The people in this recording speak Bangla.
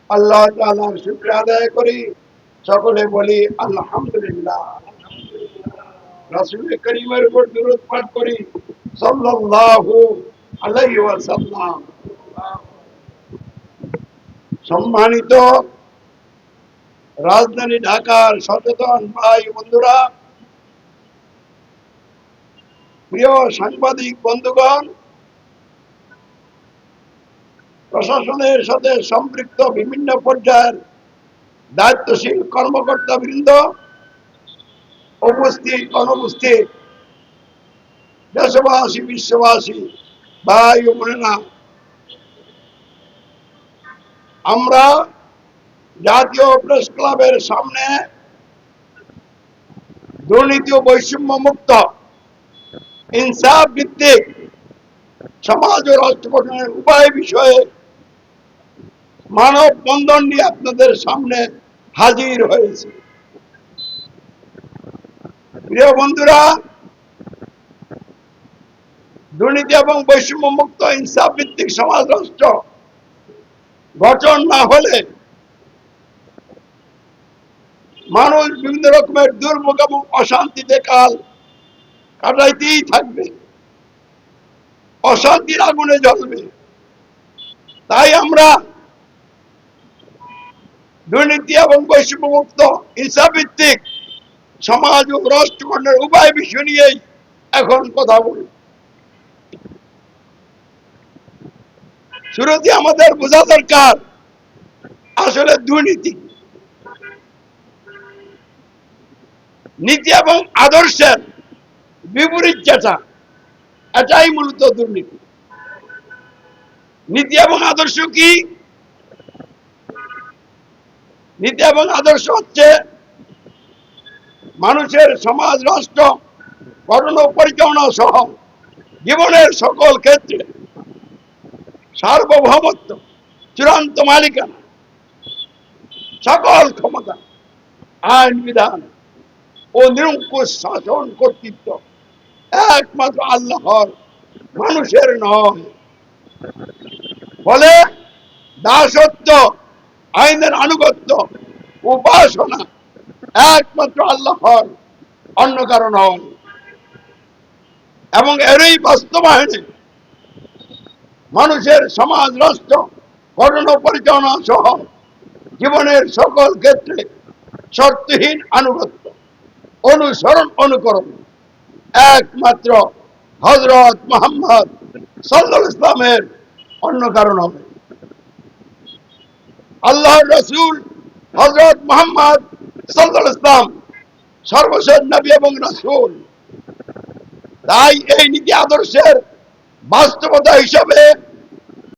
আল্লাহ তাআলার শুকরিয়া আদায় করি, সকলে বলি আলহামদুলিল্লাহ। রাসূল করিমের উপর দুরূদ পাঠ করি, সাল্লাল্লাহু আলাইহি ওয়াসাল্লাম। সম্মানিত রাজধানী ঢাকার সচেতন ভাই বন্ধুরা, প্রিয় সাংবাদিক বন্ধুগণ, প্রশাসনের সাথে সম্পৃক্ত বিভিন্ন পর্যায়ের দায়িত্বশীল কর্মকর্তা বৃন্দ, উপস্থিত অনুপস্থিত দেশবাসী বিশ্ববাসী ভাই ও বোনেরা, আমরা জাতীয় প্রেস ক্লাবের সামনে দুর্নীতি ও বৈষম্য মুক্ত ইনসাফ ভিত্তিক সমাজ ও রাষ্ট্র গঠনের উপায় বিষয়ে মানববন্ধন নিয়ে আপনাদের সামনে হাজির হয়েছে। প্রিয় বন্ধুরা, দুর্নীতি এবং বৈষম্য মুক্ত ইনসাফ ভিত্তিক সমাজ রাষ্ট্র গঠন না হলে মানুষ বিভিন্ন রকমের দুর্ভোগ এবং অশান্তিতে কাল কাটাইতেই থাকবে, অশান্তির আগুনে জ্বলবে। তাই আমরা দুর্নীতি এবং বৈষম্য মুক্ত ইনসাফ ভিত্তিক সমাজ ও রাষ্ট্র গঠনের উপায় বিষয় নিয়েই এখন কথা বলি। শুরুতে আমাদের বোঝা দরকার আসলে দুর্নীতি, নীতি এবং আদর্শের বিপরীত যেটা, এটাই মূলত দুর্নীতি। নীতি এবং আদর্শ কি? নীতি এবং আদর্শ হচ্ছে মানুষের সমাজ রাষ্ট্র গঠন ও পরিচালনা সহ জীবনের সকল ক্ষেত্রে সার্বভৌমত্ব, চূড়ান্ত মালিকানা, সকল ক্ষমতা, আইন বিধান ও নিরঙ্কুশ শাসন কর্তৃত্ব একমাত্র আল্লাহর, মানুষের নয়। ফলে দাসত্ব, আইনের আনুগত্য, উপাসনা একমাত্র আল্লাহর, অন্য কারো নয়। এবং এরই বাস্তবায়নে মানুষের সমাজ রাষ্ট্র গঠন ও পরিচালনা সহ জীবনের সকল ক্ষেত্রে শর্তহীন আনুগত্য, অনুসরণ, অনুকরণ একমাত্র হযরত মুহাম্মদ সাল্লাল্লাহু আলাইহি ওয়াসাল্লামের, অন্য কারণ হবে। আল্লাহর রাসূল হযরত মুহাম্মদ সাল্লাল্লাহু আলাইহি ওয়াসাল্লাম সর্বশেষ নবী এবং রাসূল। তাই এই নীতি আদর্শের বাস্তবতা হিসাবে